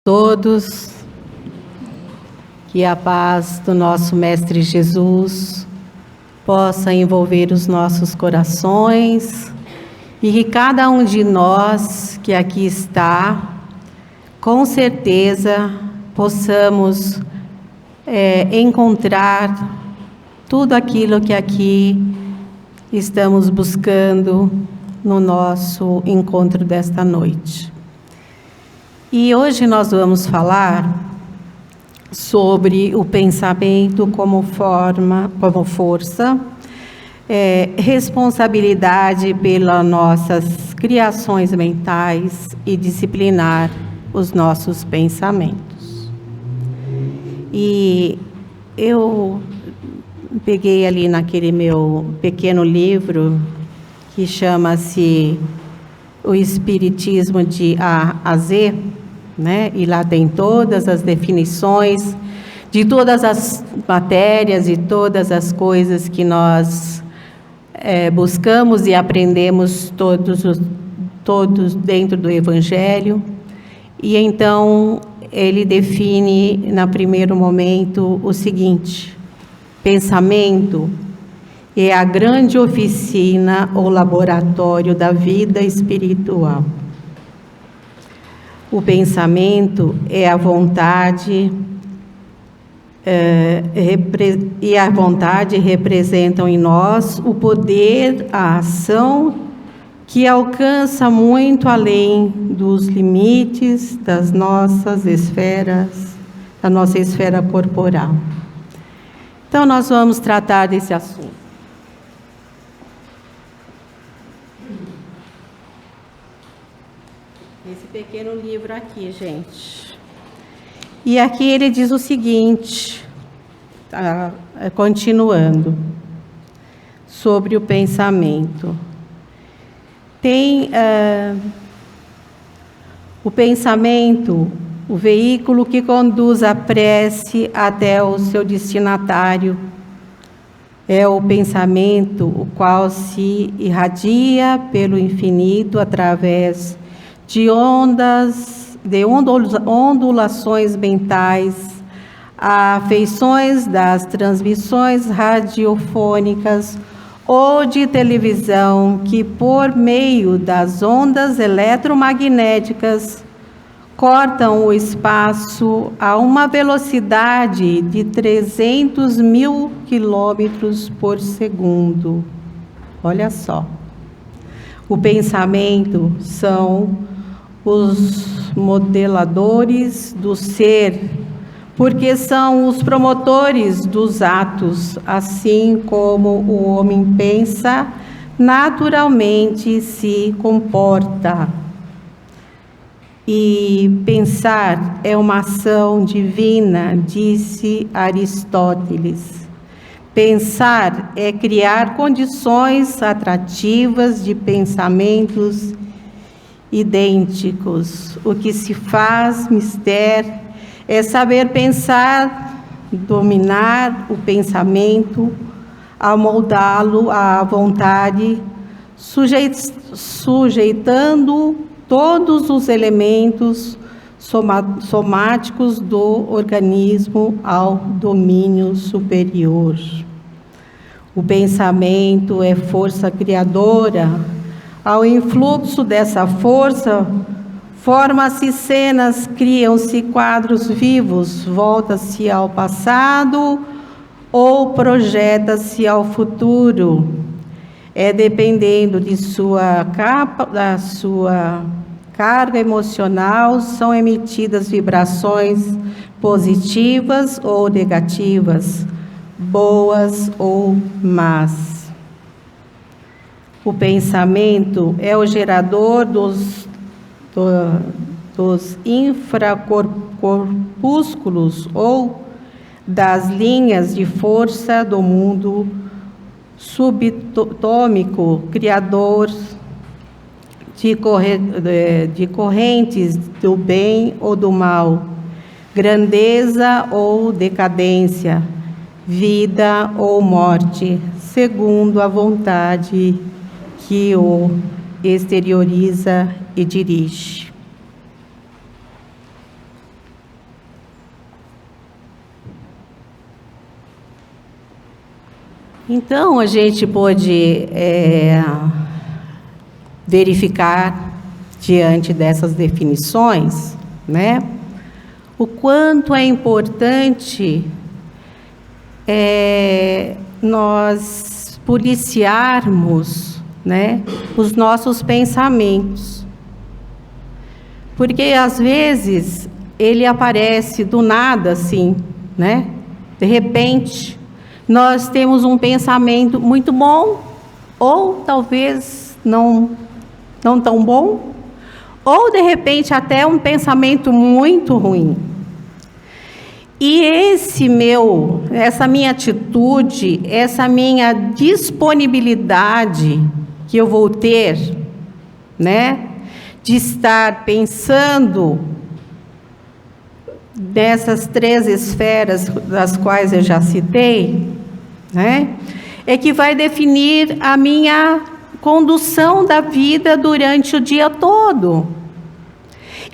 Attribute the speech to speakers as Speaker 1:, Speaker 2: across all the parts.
Speaker 1: Todos, que a paz do nosso Mestre Jesus possa envolver os nossos corações e que cada um de nós que aqui está, com certeza, possamos encontrar tudo aquilo que aqui estamos buscando no nosso encontro desta noite. E hoje nós vamos falar sobre o pensamento como força, responsabilidade pelas nossas criações mentais e disciplinar os nossos pensamentos. E eu peguei ali naquele meu pequeno livro que chama-se O Espiritismo de A a Z, né? E lá tem todas as definições de todas as matérias e todas as coisas que nós buscamos e aprendemos todos dentro do Evangelho. E então ele define, no primeiro momento, o seguinte: pensamento é a grande oficina ou laboratório da vida espiritual. O pensamento é a vontade, e a vontade representam em nós o poder, a ação que alcança muito além dos limites das nossas esferas, da nossa esfera corporal. Então, nós vamos tratar desse assunto. Esse pequeno livro aqui, gente. E aqui ele diz o seguinte, continuando, sobre o pensamento. Tem o pensamento, o veículo que conduz a prece até o seu destinatário. É o pensamento, o qual se irradia pelo infinito através de ondulações mentais, a feições das transmissões radiofônicas ou de televisão que, por meio das ondas eletromagnéticas, cortam o espaço a uma velocidade de 300 mil quilômetros por segundo. Olha só. O pensamento são os modeladores do ser, porque são os promotores dos atos, assim como o homem pensa, naturalmente se comporta. E pensar é uma ação divina, disse Aristóteles. Pensar é criar condições atrativas de pensamentos idênticos. O que se faz mister é saber pensar, dominar o pensamento, amoldá-lo à vontade, sujeitando todos os elementos somáticos do organismo ao domínio superior. O pensamento é força criadora. Ao influxo dessa força, forma-se cenas, criam-se quadros vivos, volta-se ao passado ou projeta-se ao futuro. Dependendo de da sua carga emocional, são emitidas vibrações positivas ou negativas, boas ou más. O pensamento é o gerador dos infracorpúsculos ou das linhas de força do mundo subatômico, criador de correntes do bem ou do mal, grandeza ou decadência, vida ou morte, segundo a vontade que o exterioriza e dirige. Então, a gente pôde verificar, diante dessas definições, né, o quanto é importante nós policiarmos, né, os nossos pensamentos. Porque, às vezes, ele aparece do nada, assim, né? De repente, nós temos um pensamento muito bom, ou talvez não tão bom, ou de repente até um pensamento muito ruim. E essa minha atitude, essa minha disponibilidade que eu vou ter, né, de estar pensando dessas 3 esferas das quais eu já citei, né, é que vai definir a minha condução da vida durante o dia todo.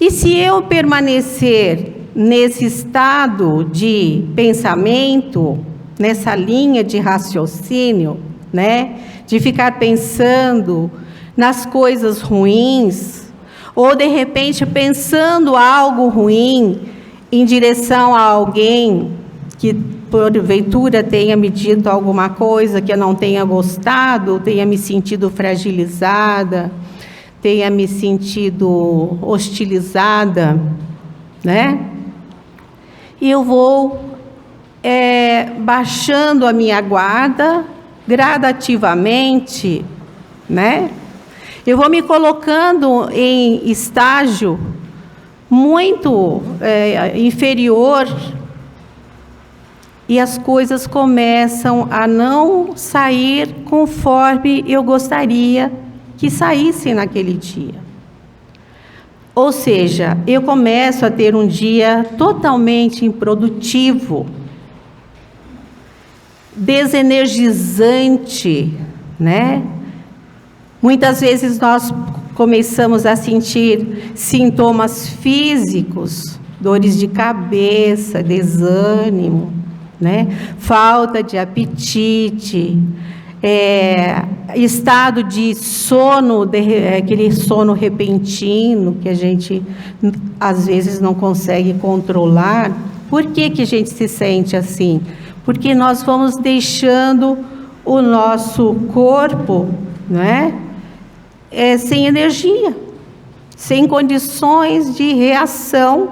Speaker 1: E se eu permanecer nesse estado de pensamento, nessa linha de raciocínio, né, de ficar pensando nas coisas ruins, ou de repente pensando algo ruim em direção a alguém que porventura tenha me dito alguma coisa que eu não tenha gostado, tenha me sentido fragilizada, tenha me sentido hostilizada, né? E eu vou baixando a minha guarda gradativamente, né? Eu vou me colocando em estágio muito inferior, e as coisas começam a não sair conforme eu gostaria que saíssem naquele dia. Ou seja, eu começo a ter um dia totalmente improdutivo, desenergizante, né? Muitas vezes nós começamos a sentir sintomas físicos, dores de cabeça, desânimo, né? Falta de apetite, estado de sono, aquele sono repentino que a gente às vezes não consegue controlar. Por que a gente se sente assim? Porque nós vamos deixando o nosso corpo, né, sem energia, sem condições de reação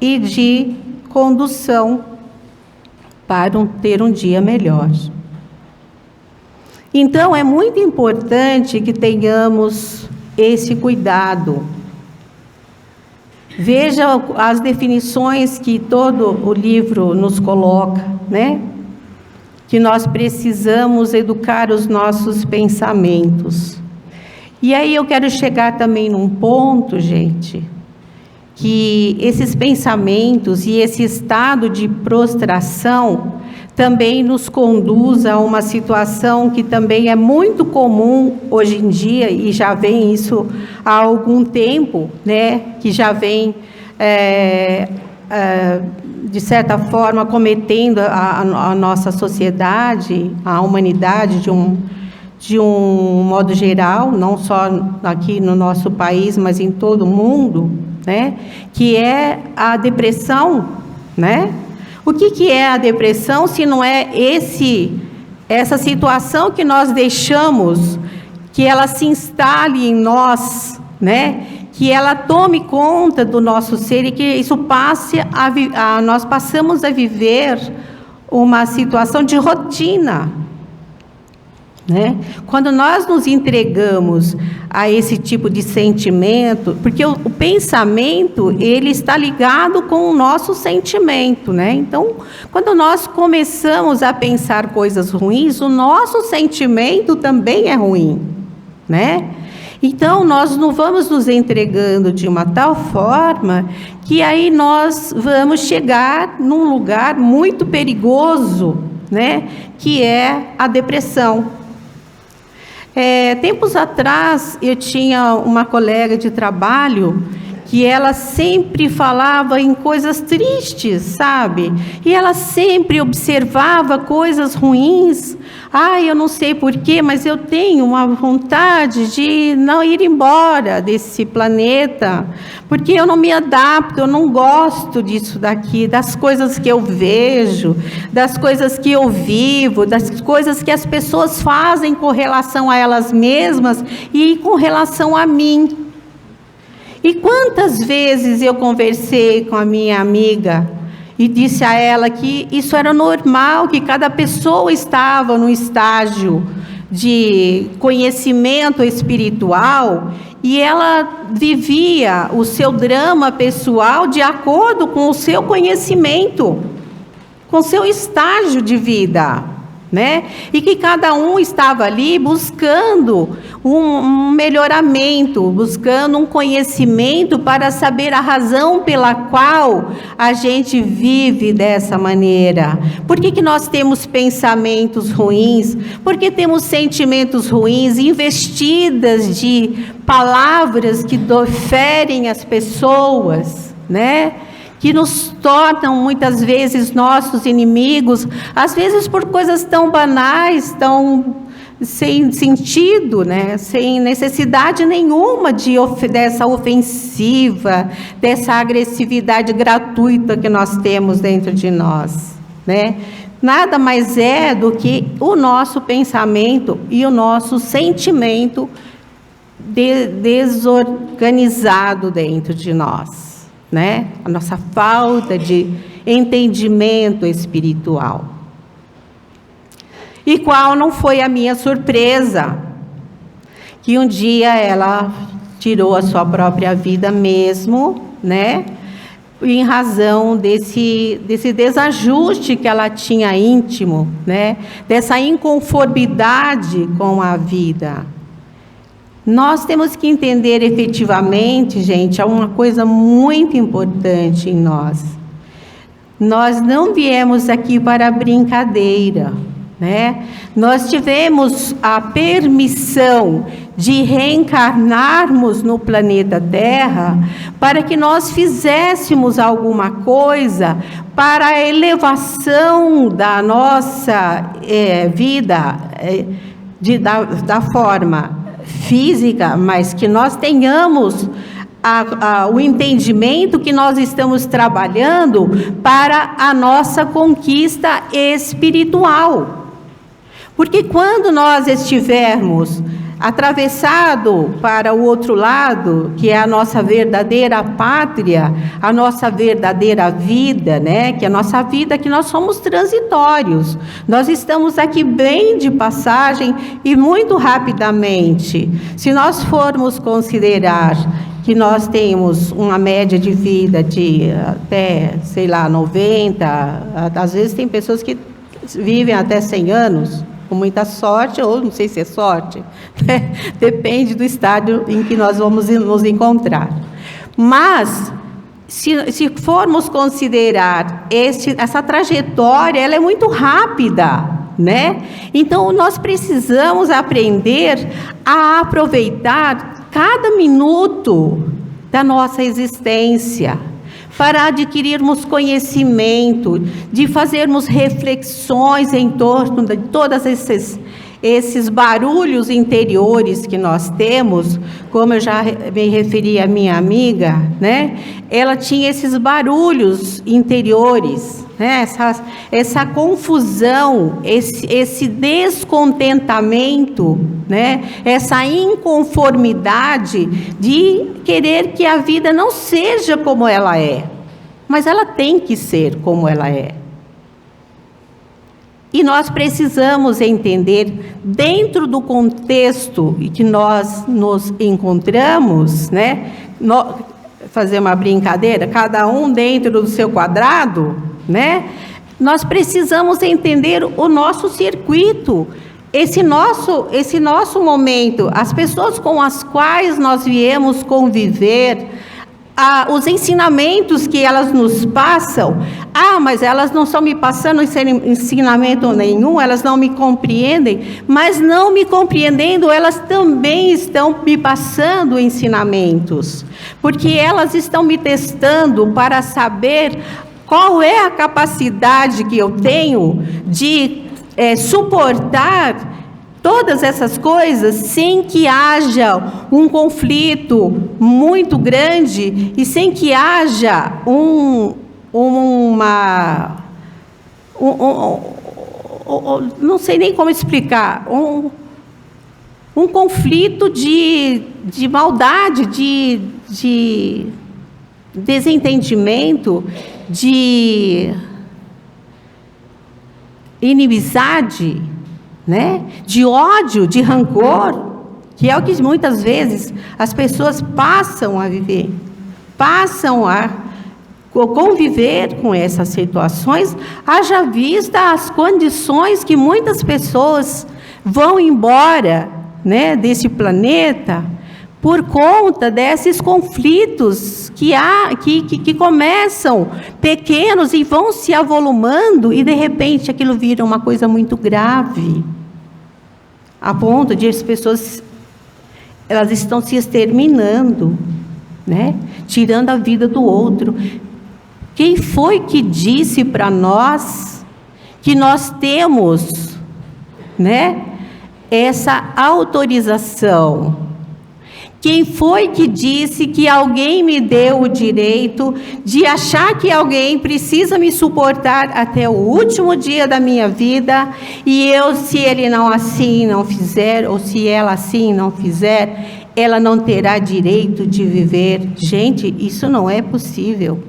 Speaker 1: e de condução para ter um dia melhor. Então, é muito importante que tenhamos esse cuidado. Veja as definições que todo o livro nos coloca, né? Que nós precisamos educar os nossos pensamentos. E aí eu quero chegar também num ponto, gente, que esses pensamentos e esse estado de prostração também nos conduz a uma situação que também é muito comum hoje em dia, e já vem isso há algum tempo, né, que já vem, de certa forma, cometendo a nossa sociedade, a humanidade de um modo geral, não só aqui no nosso país, mas em todo o mundo, né, que é a depressão, né? O que é a depressão, se não é essa situação que nós deixamos, que ela se instale em nós, né? Que ela tome conta do nosso ser e que isso passe nós passamos a viver uma situação de rotina, né? Quando nós nos entregamos a esse tipo de sentimento, porque o pensamento, ele está ligado com o nosso sentimento, né? Então, quando nós começamos a pensar coisas ruins, o nosso sentimento também é ruim, né? Então, nós não vamos nos entregando de uma tal forma que aí nós vamos chegar num lugar muito perigoso, né? Que é a depressão. Tempos atrás, eu tinha uma colega de trabalho que ela sempre falava em coisas tristes, sabe? E ela sempre observava coisas ruins. Eu não sei porquê, mas eu tenho uma vontade de não ir embora desse planeta, porque eu não me adapto, eu não gosto disso daqui, das coisas que eu vejo, das coisas que eu vivo, das coisas que as pessoas fazem com relação a elas mesmas e com relação a mim. E quantas vezes eu conversei com a minha amiga e disse a ela que isso era normal, que cada pessoa estava num estágio de conhecimento espiritual e ela vivia o seu drama pessoal de acordo com o seu conhecimento, com o seu estágio de vida, né? E que cada um estava ali buscando um melhoramento, buscando um conhecimento para saber a razão pela qual a gente vive dessa maneira. Por que nós temos pensamentos ruins? Por que temos sentimentos ruins, investidas de palavras que ferem as pessoas, né? Que nos tornam muitas vezes nossos inimigos, às vezes por coisas tão banais, tão sem sentido, né? Sem necessidade nenhuma dessa ofensiva, dessa agressividade gratuita que nós temos dentro de nós, né? Nada mais é do que o nosso pensamento e o nosso sentimento desorganizado dentro de nós, né? A nossa falta de entendimento espiritual. E qual não foi a minha surpresa? Que um dia ela tirou a sua própria vida mesmo, né? Em razão desse desajuste que ela tinha íntimo, né? Dessa inconformidade com a vida. Nós temos que entender efetivamente, gente, há uma coisa muito importante em nós. Nós não viemos aqui para brincadeira, né? Nós tivemos a permissão de reencarnarmos no planeta Terra para que nós fizéssemos alguma coisa para a elevação da nossa vida da forma física, mas que nós tenhamos o entendimento que nós estamos trabalhando para a nossa conquista espiritual. Porque quando nós estivermos atravessado para o outro lado, que é a nossa verdadeira pátria, a nossa verdadeira vida, né? Que é a nossa vida, que nós somos transitórios. Nós estamos aqui bem de passagem e muito rapidamente. Se nós formos considerar que nós temos uma média de vida de até, 90, às vezes tem pessoas que vivem até 100 anos, com muita sorte, ou não sei se é sorte, né? Depende do estádio em que nós vamos nos encontrar. Mas, se formos considerar essa trajetória, ela é muito rápida, né? Então, nós precisamos aprender a aproveitar cada minuto da nossa existência, para adquirirmos conhecimento, de fazermos reflexões em torno de todos esses barulhos interiores que nós temos. Como eu já me referi à minha amiga, né? Ela tinha esses barulhos interiores, né? Essa confusão, esse descontentamento, né? Essa inconformidade de querer que a vida não seja como ela é, mas ela tem que ser como ela é. E nós precisamos entender, dentro do contexto em que nós nos encontramos, né? Fazer uma brincadeira, cada um dentro do seu quadrado, né? Nós precisamos entender o nosso circuito, esse nosso momento, as pessoas com as quais nós viemos conviver, os ensinamentos que elas nos passam, mas elas não estão me passando ensinamento nenhum, elas não me compreendem, mas não me compreendendo, elas também estão me passando ensinamentos, porque elas estão me testando para saber qual é a capacidade que eu tenho de suportar todas essas coisas sem que haja um conflito muito grande e sem que haja não sei nem como explicar, um conflito de maldade, de desentendimento, de inimizade, né? De ódio, de rancor, que é o que muitas vezes as pessoas passam a viver, passam a conviver com essas situações, haja vista as condições que muitas pessoas vão embora, né, desse planeta por conta desses conflitos que começam pequenos e vão se avolumando e de repente aquilo vira uma coisa muito grave, a ponto de as pessoas elas estão se exterminando, né? Tirando a vida do outro. Quem foi que disse para nós que nós temos, né, essa autorização? Quem foi que disse que alguém me deu o direito de achar que alguém precisa me suportar até o último dia da minha vida e eu, se ele não assim não fizer, ou se ela assim não fizer, ela não terá direito de viver? Gente, isso não é possível.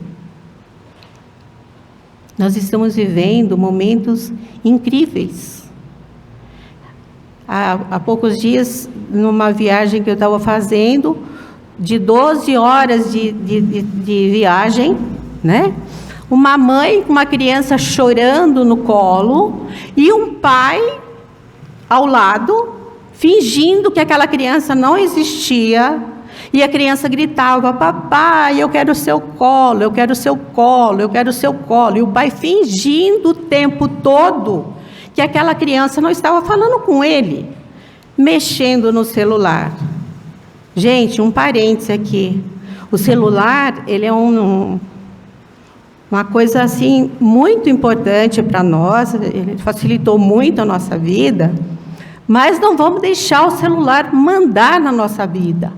Speaker 1: Nós estamos vivendo momentos incríveis. Há poucos dias, numa viagem que eu estava fazendo, de 12 horas de viagem, né? Uma mãe com uma criança chorando no colo e um pai ao lado, fingindo que aquela criança não existia, e a criança gritava: papai, eu quero o seu colo, eu quero o seu colo, eu quero o seu colo, e o pai fingindo o tempo todo que aquela criança não estava falando com ele, mexendo no celular. Gente, um parêntese aqui. O celular, ele é uma coisa assim muito importante para nós, ele facilitou muito a nossa vida, mas não vamos deixar o celular mandar na nossa vida.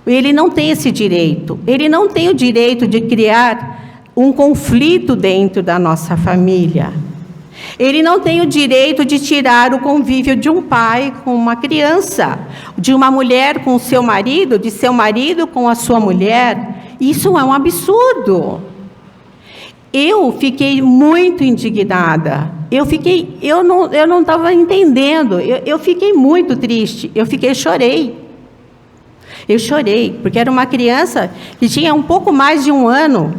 Speaker 1: Ele não tem esse direito. Ele não tem o direito de criar um conflito dentro da nossa família. Ele não tem o direito de tirar o convívio de um pai com uma criança, de uma mulher com o seu marido, de seu marido com a sua mulher. Isso é um absurdo. Eu fiquei muito indignada. Eu não estava entendendo. Eu fiquei muito triste. Chorei. Eu chorei, porque era uma criança que tinha um pouco mais de 1 ano.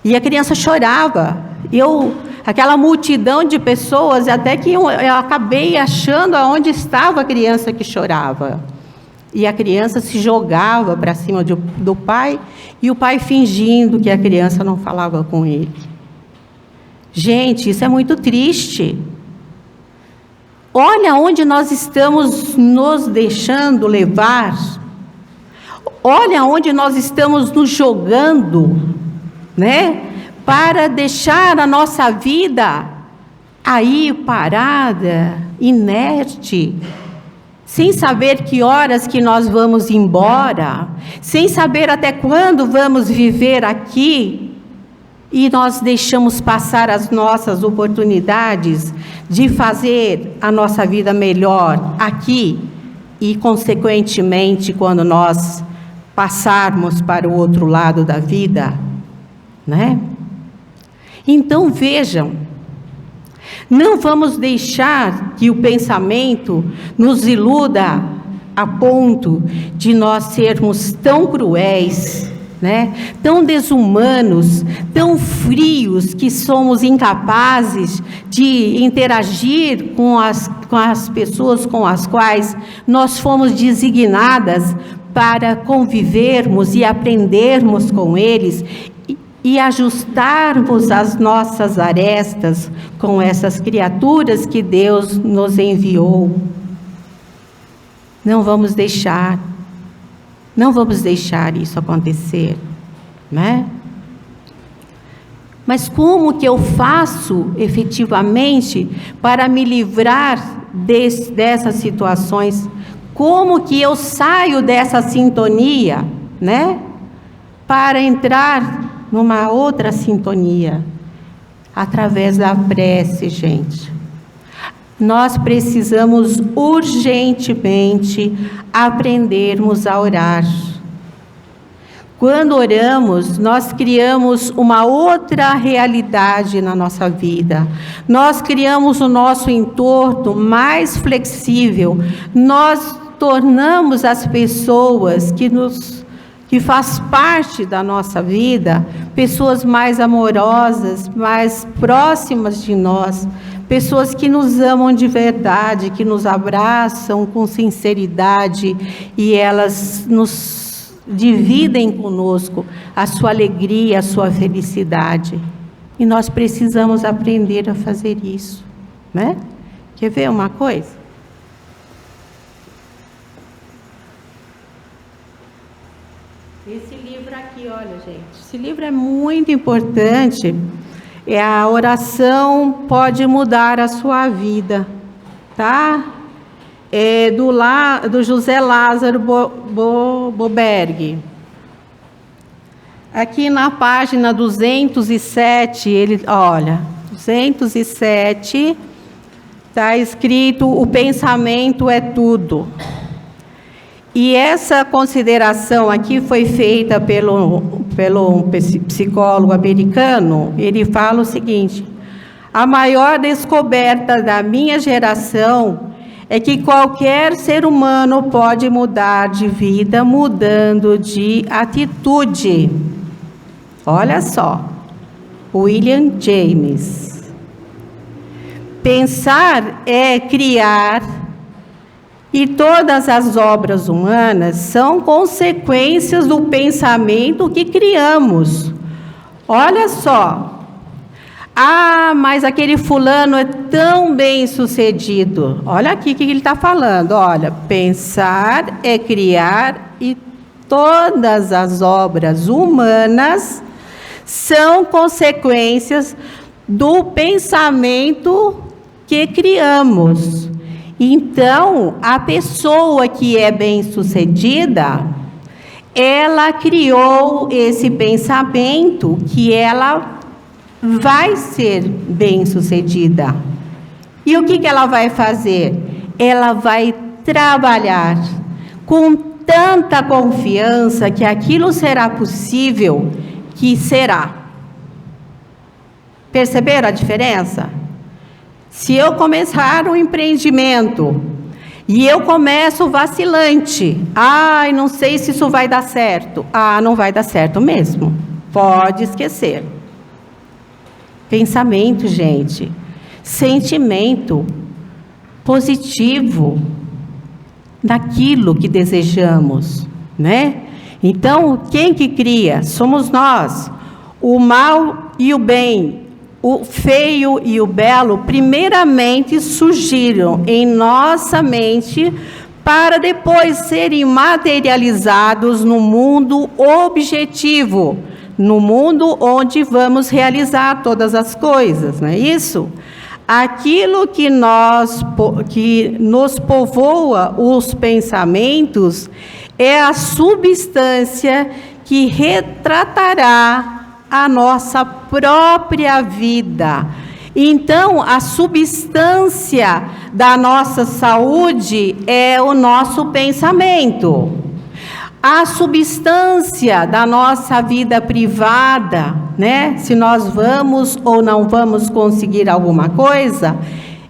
Speaker 1: E a criança chorava. Aquela multidão de pessoas, até que eu acabei achando aonde estava a criança que chorava. E a criança se jogava para cima do pai, e o pai fingindo que a criança não falava com ele. Gente, isso é muito triste. Olha onde nós estamos nos deixando levar. Olha onde nós estamos nos jogando, né? Para deixar a nossa vida aí parada, inerte, sem saber que horas que nós vamos embora, sem saber até quando vamos viver aqui, e nós deixamos passar as nossas oportunidades de fazer a nossa vida melhor aqui e, consequentemente, quando nós passarmos para o outro lado da vida, né? Então, vejam, não vamos deixar que o pensamento nos iluda a ponto de nós sermos tão cruéis, né? Tão desumanos, tão frios, que somos incapazes de interagir com as pessoas com as quais nós fomos designadas para convivermos e aprendermos com eles e ajustarmos as nossas arestas com essas criaturas que Deus nos enviou. Não vamos deixar isso acontecer, né? Mas como que eu faço efetivamente para me livrar dessas situações? Como que eu saio dessa sintonia, né? Para entrar numa outra sintonia? Através da prece, gente. Nós precisamos urgentemente aprendermos a orar. Quando oramos, nós criamos uma outra realidade na nossa vida. Nós criamos o nosso entorno mais flexível. Nós tornamos as pessoas que faz parte da nossa vida, pessoas mais amorosas, mais próximas de nós, pessoas que nos amam de verdade, que nos abraçam com sinceridade e elas nos dividem conosco a sua alegria, a sua felicidade. E nós precisamos aprender a fazer isso, né? Quer ver uma coisa? Esse livro aqui, olha, gente, esse livro é muito importante. A oração pode mudar a sua vida, tá? É do José Lázaro Boberg. Aqui na página 207, 207, está escrito: o pensamento é tudo. E essa consideração aqui foi feita pelo psicólogo americano. Ele fala o seguinte: a maior descoberta da minha geração é que qualquer ser humano pode mudar de vida mudando de atitude. Olha só, William James. Pensar é criar, e todas as obras humanas são consequências do pensamento que criamos. Olha só. Ah, mas aquele fulano é tão bem sucedido. Olha aqui o que ele está falando. Olha, pensar é criar, e todas as obras humanas são consequências do pensamento que criamos. Então, a pessoa que é bem-sucedida, ela criou esse pensamento que ela vai ser bem-sucedida. E o que ela vai fazer? Ela vai trabalhar com tanta confiança que aquilo será possível, que será. Perceberam a diferença? Se eu começar um empreendimento e eu começo vacilante, não sei se isso vai dar certo. Não vai dar certo mesmo. Pode esquecer. Pensamento, gente, sentimento positivo daquilo que desejamos, né? Então, quem que cria? Somos nós. O mal e o bem, o feio e o belo, primeiramente surgiram em nossa mente para depois serem materializados no mundo objetivo, no mundo onde vamos realizar todas as coisas, não é isso? Aquilo que nos povoa os pensamentos é a substância que retratará a nossa própria vida. Então, a substância da nossa saúde é o nosso pensamento. A substância da nossa vida privada, né? Se nós vamos ou não vamos conseguir alguma coisa,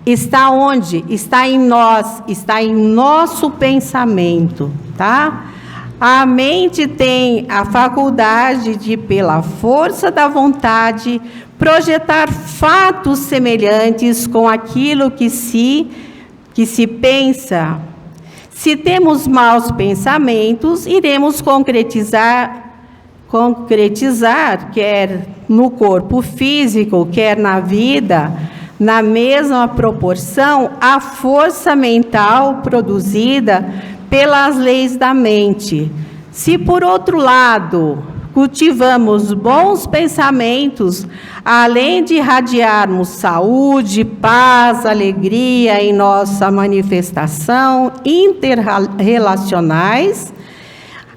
Speaker 1: está onde? Está em nós, está em nosso pensamento, tá? A mente tem a faculdade de, pela força da vontade, projetar fatos semelhantes com aquilo que se pensa. Se temos maus pensamentos, iremos concretizar, quer no corpo físico, quer na vida, na mesma proporção, a força mental produzida pelas leis da mente. Se, por outro lado, cultivamos bons pensamentos, além de irradiarmos saúde, paz, alegria em nossa manifestação interrelacionais,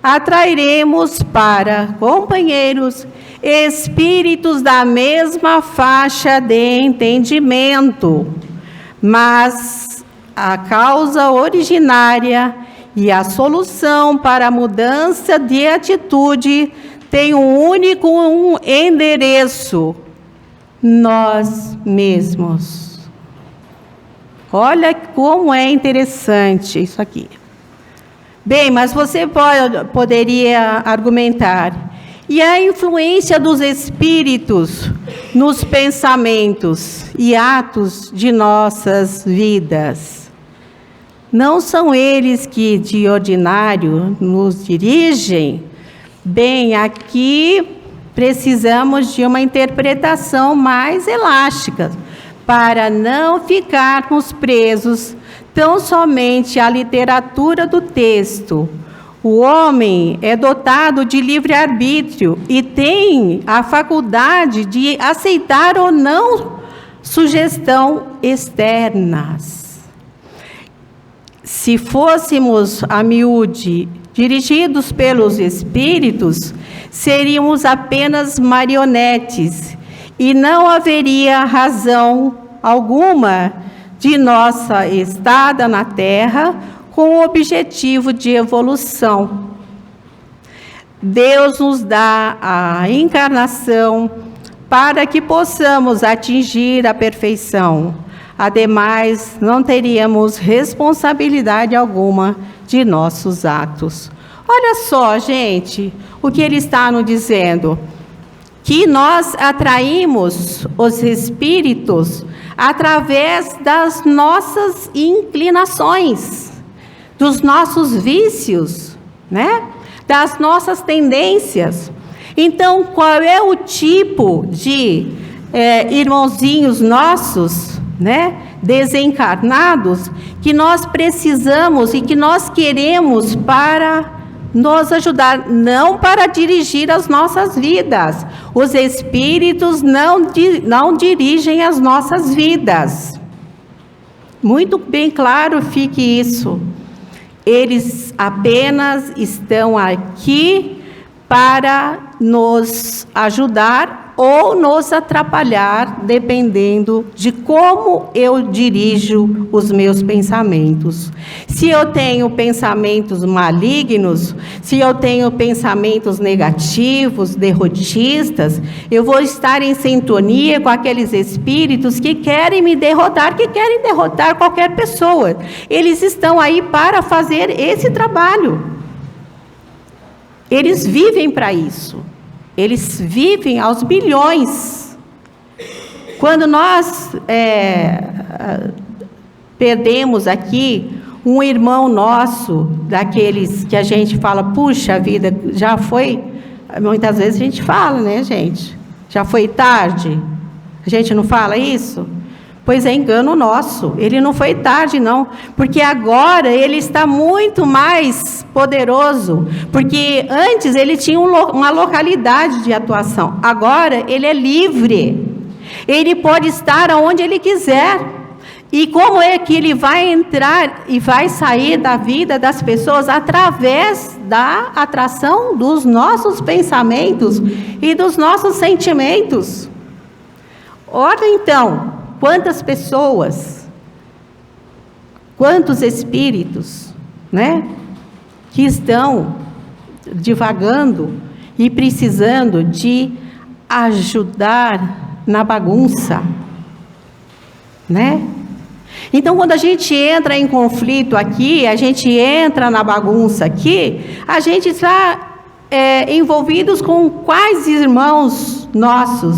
Speaker 1: atrairemos para companheiros espíritos da mesma faixa de entendimento, mas a causa originária e a solução para a mudança de atitude tem um único endereço: nós mesmos. Olha como é interessante isso aqui. Bem, mas você poderia argumentar, e a influência dos espíritos nos pensamentos e atos de nossas vidas? Não são eles que, de ordinário, nos dirigem? Bem, aqui precisamos de uma interpretação mais elástica, para não ficarmos presos tão somente à literatura do texto. O homem é dotado de livre-arbítrio e tem a faculdade de aceitar ou não sugestão externas. Se fôssemos a miúde dirigidos pelos espíritos, seríamos apenas marionetes e não haveria razão alguma de nossa estada na Terra com o objetivo de evolução. Deus nos dá a encarnação para que possamos atingir a perfeição. Ademais, não teríamos responsabilidade alguma de nossos atos. Olha só, gente, o que ele está nos dizendo: que nós atraímos os espíritos através das nossas inclinações, dos nossos vícios, né? Das nossas tendências. Então, qual é o tipo de irmãozinhos nossos, né, desencarnados, que nós precisamos e que nós queremos para nos ajudar, não para dirigir as nossas vidas. Os espíritos não dirigem as nossas vidas. Muito bem claro fique isso. Eles apenas estão aqui para nos ajudar ou nos atrapalhar, dependendo de como eu dirijo os meus pensamentos. Se eu tenho pensamentos malignos, se eu tenho pensamentos negativos, derrotistas, eu vou estar em sintonia com aqueles espíritos que querem me derrotar, que querem derrotar qualquer pessoa. Eles estão aí para fazer esse trabalho. Eles vivem para isso. Eles vivem aos bilhões. Quando nós perdemos aqui um irmão nosso, daqueles que a gente fala, puxa vida, já foi, muitas vezes a gente fala, né, gente? Já foi tarde. A gente não fala isso? Pois é engano nosso, ele não foi tarde não, porque agora ele está muito mais poderoso, porque antes ele tinha uma localidade de atuação, agora ele é livre, ele pode estar onde ele quiser. E como é que ele vai entrar e vai sair da vida das pessoas? Através da atração dos nossos pensamentos e dos nossos sentimentos. Ora então, quantas pessoas, quantos espíritos, né, que estão divagando e precisando de ajudar na bagunça, né? Então, quando a gente entra em conflito aqui, a gente entra na bagunça aqui, a gente está envolvidos com quais irmãos nossos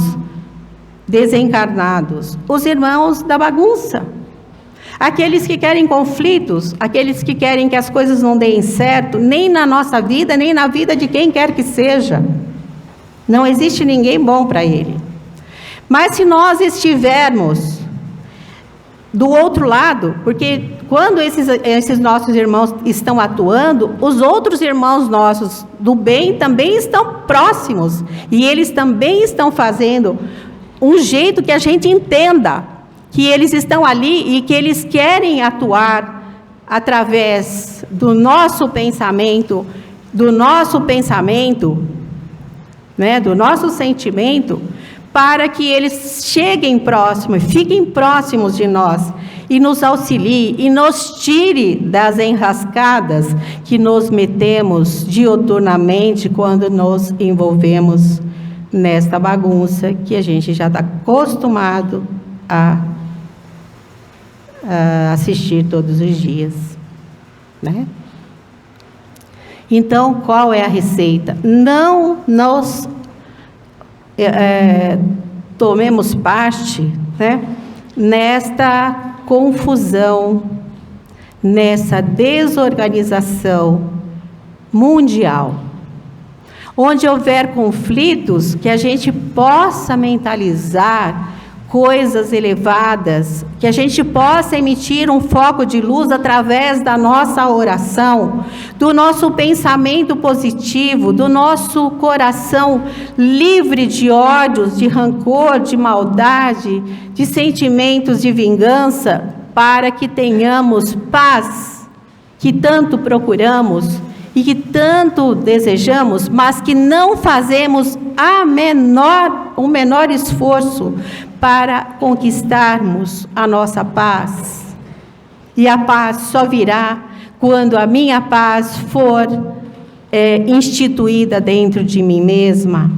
Speaker 1: desencarnados? Os irmãos da bagunça. Aqueles que querem conflitos, aqueles que querem que as coisas não deem certo, nem na nossa vida, nem na vida de quem quer que seja. Não existe ninguém bom para ele. Mas se nós estivermos do outro lado, porque quando esses nossos irmãos estão atuando, os outros irmãos nossos do bem também estão próximos, e eles também estão fazendo um jeito que a gente entenda que eles estão ali e que eles querem atuar através do nosso pensamento, né, do nosso sentimento, para que eles cheguem próximos, fiquem próximos de nós e nos auxiliem e nos tire das enrascadas que nos metemos diuturnamente quando nos envolvemos nesta bagunça que a gente já está acostumado a assistir todos os dias, né? Então, qual é a receita? Não nos tomemos parte, né, nesta confusão, nessa desorganização mundial. Onde houver conflitos, que a gente possa mentalizar coisas elevadas, que a gente possa emitir um foco de luz através da nossa oração, do nosso pensamento positivo, do nosso coração livre de ódios, de rancor, de maldade, de sentimentos de vingança, para que tenhamos paz, que tanto procuramos e que tanto desejamos, mas que não fazemos o menor esforço para conquistarmos a nossa paz. E a paz só virá quando a minha paz for instituída dentro de mim mesma.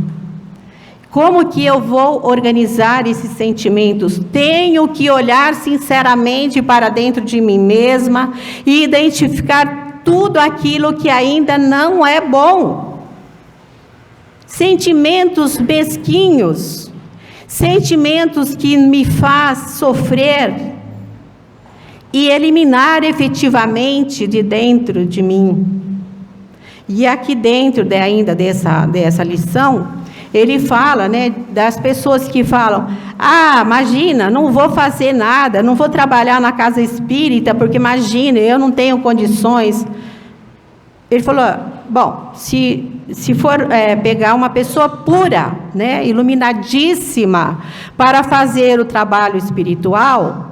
Speaker 1: Como que eu vou organizar esses sentimentos? Tenho que olhar sinceramente para dentro de mim mesma e identificar tudo aquilo que ainda não é bom. Sentimentos mesquinhos, sentimentos que me faz sofrer, e eliminar efetivamente de dentro de mim. E aqui dentro ainda dessa lição, ele fala, né, das pessoas que falam: imagina, não vou fazer nada, não vou trabalhar na casa espírita, porque imagina, eu não tenho condições. Ele falou: bom, se for pegar uma pessoa pura, né, iluminadíssima, para fazer o trabalho espiritual,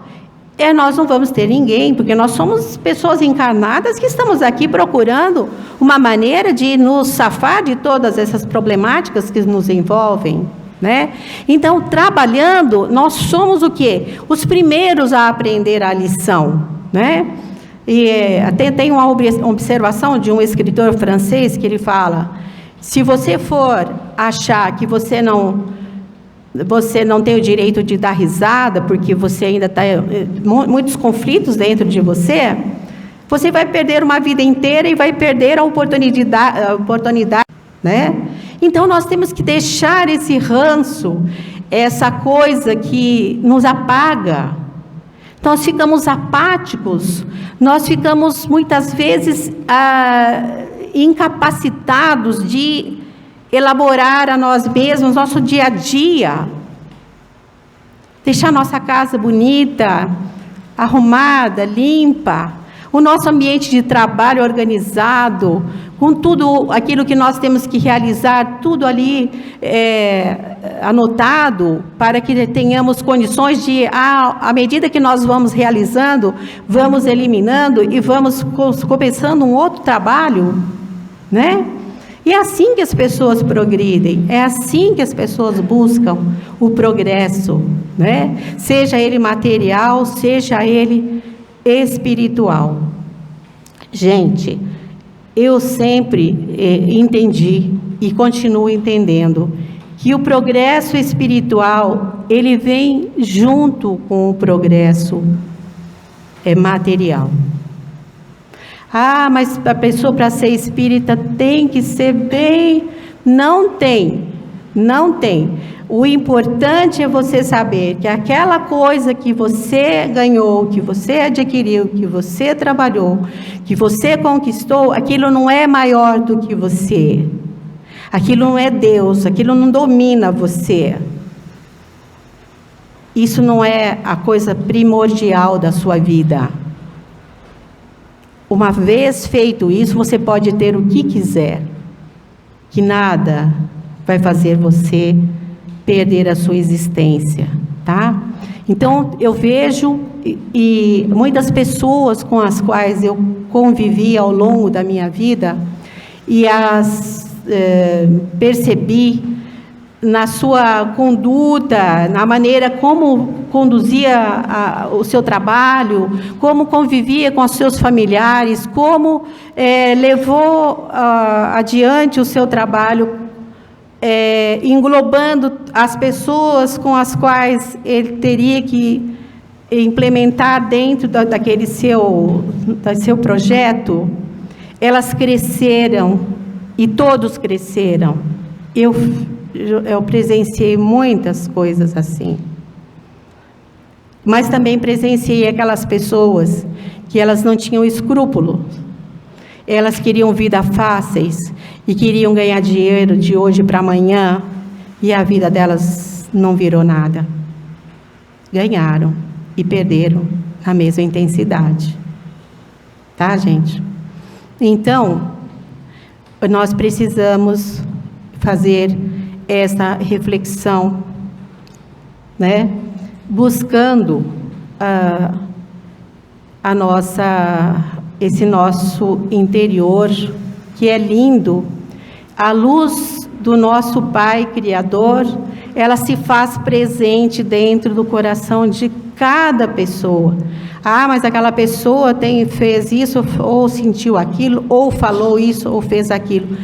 Speaker 1: nós não vamos ter ninguém, porque nós somos pessoas encarnadas que estamos aqui procurando uma maneira de nos safar de todas essas problemáticas que nos envolvem, né? Então, trabalhando, nós somos o quê? Os primeiros a aprender a lição, né? E até tem uma observação de um escritor francês que ele fala: se você for achar que você não tem o direito de dar risada, porque você ainda está muitos conflitos dentro de você, você vai perder uma vida inteira e vai perder a oportunidade, né? Então, nós temos que deixar esse ranço, essa coisa que nos apaga. Nós ficamos apáticos, nós ficamos muitas vezes incapacitados de elaborar a nós mesmos nosso dia a dia, deixar nossa casa bonita, arrumada, limpa, o nosso ambiente de trabalho organizado, com tudo aquilo que nós temos que realizar, tudo ali anotado, para que tenhamos condições de, à medida que nós vamos realizando, vamos eliminando e vamos começando um outro trabalho, né? E é assim que as pessoas progridem, é assim que as pessoas buscam o progresso, né? Seja ele material, seja ele espiritual. Gente, eu sempre entendi e continuo entendendo que o progresso espiritual, ele vem junto com o progresso material. Mas a pessoa, para ser espírita, tem que ser bem... Não tem. O importante é você saber que aquela coisa que você ganhou, que você adquiriu, que você trabalhou, que você conquistou, aquilo não é maior do que você. Aquilo não é Deus, aquilo não domina você. Isso não é a coisa primordial da sua vida. Uma vez feito isso, você pode ter o que quiser, que nada vai fazer você perder a sua existência, tá? Então, eu vejo, e muitas pessoas com as quais eu convivi ao longo da minha vida, e as percebi na sua conduta, na maneira como conduzia o seu trabalho, como convivia com os seus familiares, como levou adiante o seu trabalho, englobando as pessoas com as quais ele teria que implementar dentro daquele seu projeto. Elas cresceram, e todos cresceram. Eu presenciei muitas coisas assim. Mas também presenciei aquelas pessoas que elas não tinham escrúpulo. Elas queriam vida fáceis e queriam ganhar dinheiro de hoje para amanhã, e a vida delas não virou nada. Ganharam e perderam na mesma intensidade. Tá, gente? Então, nós precisamos fazer essa reflexão, né? Buscando esse nosso interior, que é lindo. A luz do nosso Pai Criador, ela se faz presente dentro do coração de cada pessoa. Ah, mas aquela pessoa fez isso, ou sentiu aquilo, ou falou isso, ou fez aquilo.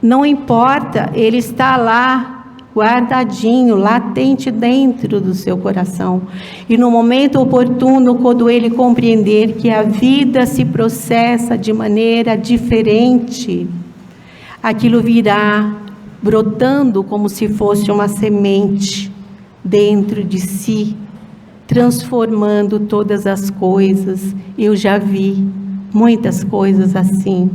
Speaker 1: Não importa, ele está lá, guardadinho, latente dentro do seu coração. E no momento oportuno, quando ele compreender que a vida se processa de maneira diferente, aquilo virá brotando como se fosse uma semente dentro de si, transformando todas as coisas. Eu já vi muitas coisas assim.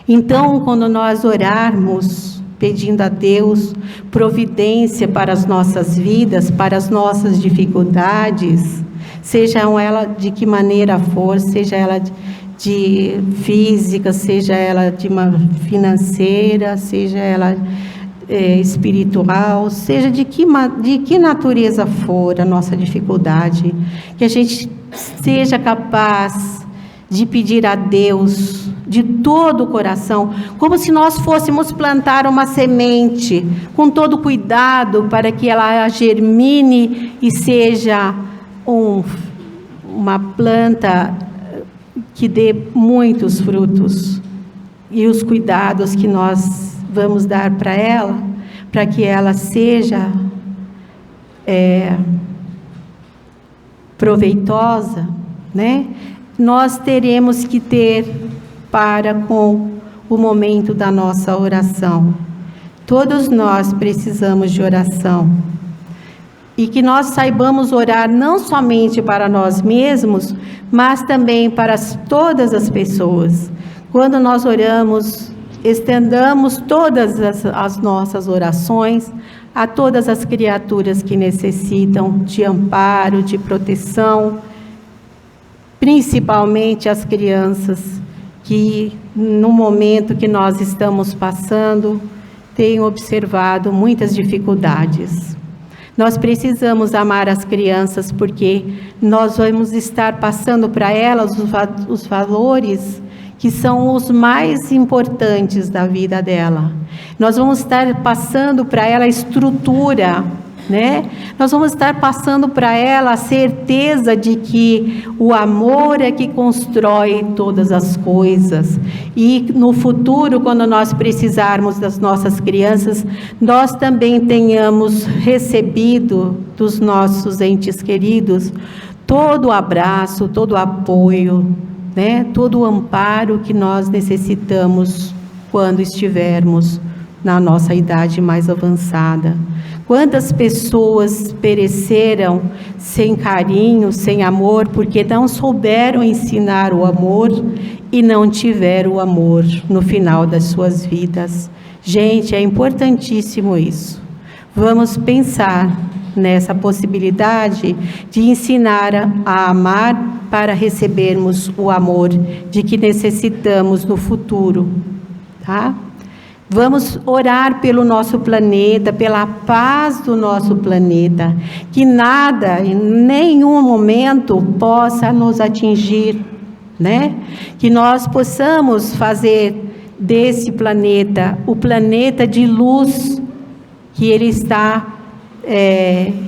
Speaker 1: Então, quando nós orarmos, pedindo a Deus providência para as nossas vidas, para as nossas dificuldades, sejam elas de que maneira for, seja ela de física, seja ela de uma financeira, seja ela espiritual, seja de que natureza for a nossa dificuldade, que a gente seja capaz de pedir a Deus de todo o coração, como se nós fôssemos plantar uma semente, com todo cuidado, para que ela germine e seja uma planta que dê muitos frutos. E os cuidados que nós vamos dar para ela, para que ela seja proveitosa, né? Nós teremos que ter para com o momento da nossa oração. Todos nós precisamos de oração. E que nós saibamos orar não somente para nós mesmos, mas também para todas as pessoas. Quando nós oramos, estendamos todas as nossas orações a todas as criaturas que necessitam de amparo, de proteção, principalmente as crianças, que no momento que nós estamos passando, têm observado muitas dificuldades. Nós precisamos amar as crianças, porque nós vamos estar passando para elas os valores que são os mais importantes da vida dela. Nós vamos estar passando para ela a estrutura, né? Nós vamos estar passando para ela a certeza de que o amor é que constrói todas as coisas. E no futuro, quando nós precisarmos das nossas crianças, nós também tenhamos recebido dos nossos entes queridos todo o abraço, todo o apoio, né? Todo o amparo que nós necessitamos quando estivermos na nossa idade mais avançada. Quantas pessoas pereceram sem carinho, sem amor, porque não souberam ensinar o amor e não tiveram o amor no final das suas vidas. Gente, é importantíssimo isso. Vamos pensar nessa possibilidade de ensinar a amar para recebermos o amor de que necessitamos no futuro, tá? Vamos orar pelo nosso planeta, pela paz do nosso planeta, que nada, em nenhum momento, possa nos atingir, né? Que nós possamos fazer desse planeta o planeta de luz que ele está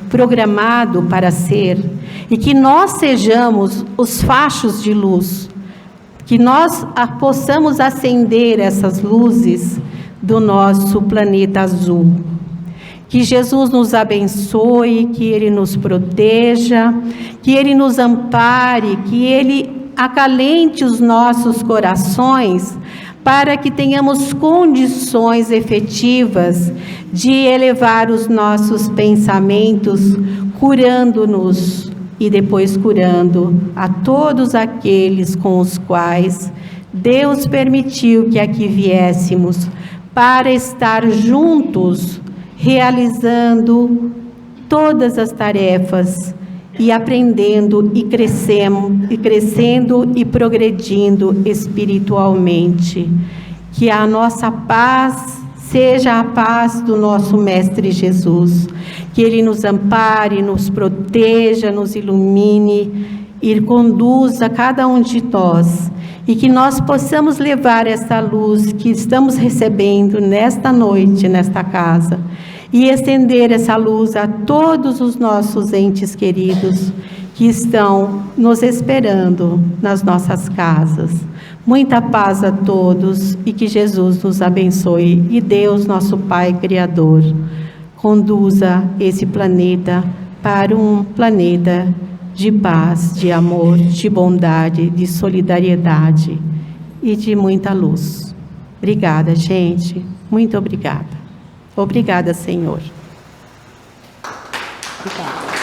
Speaker 1: programado para ser, e que nós sejamos os fachos de luz, que nós possamos acender essas luzes do nosso planeta azul. Que Jesus nos abençoe, que Ele nos proteja, que Ele nos ampare, que Ele acalente os nossos corações, para que tenhamos condições efetivas de elevar os nossos pensamentos, curando-nos e depois curando a todos aqueles com os quais Deus permitiu que aqui viéssemos, para estar juntos, realizando todas as tarefas e aprendendo e crescendo e progredindo espiritualmente. Que a nossa paz seja a paz do nosso Mestre Jesus, que Ele nos ampare, nos proteja, nos ilumine e conduza cada um de nós, e que nós possamos levar essa luz que estamos recebendo nesta noite, nesta casa, e estender essa luz a todos os nossos entes queridos que estão nos esperando nas nossas casas. Muita paz a todos e que Jesus nos abençoe, e Deus, nosso Pai Criador, conduza esse planeta para um planeta de paz, de amor, de bondade, de solidariedade e de muita luz. Obrigada, gente. Muito obrigada. Obrigada, Senhor. Obrigada.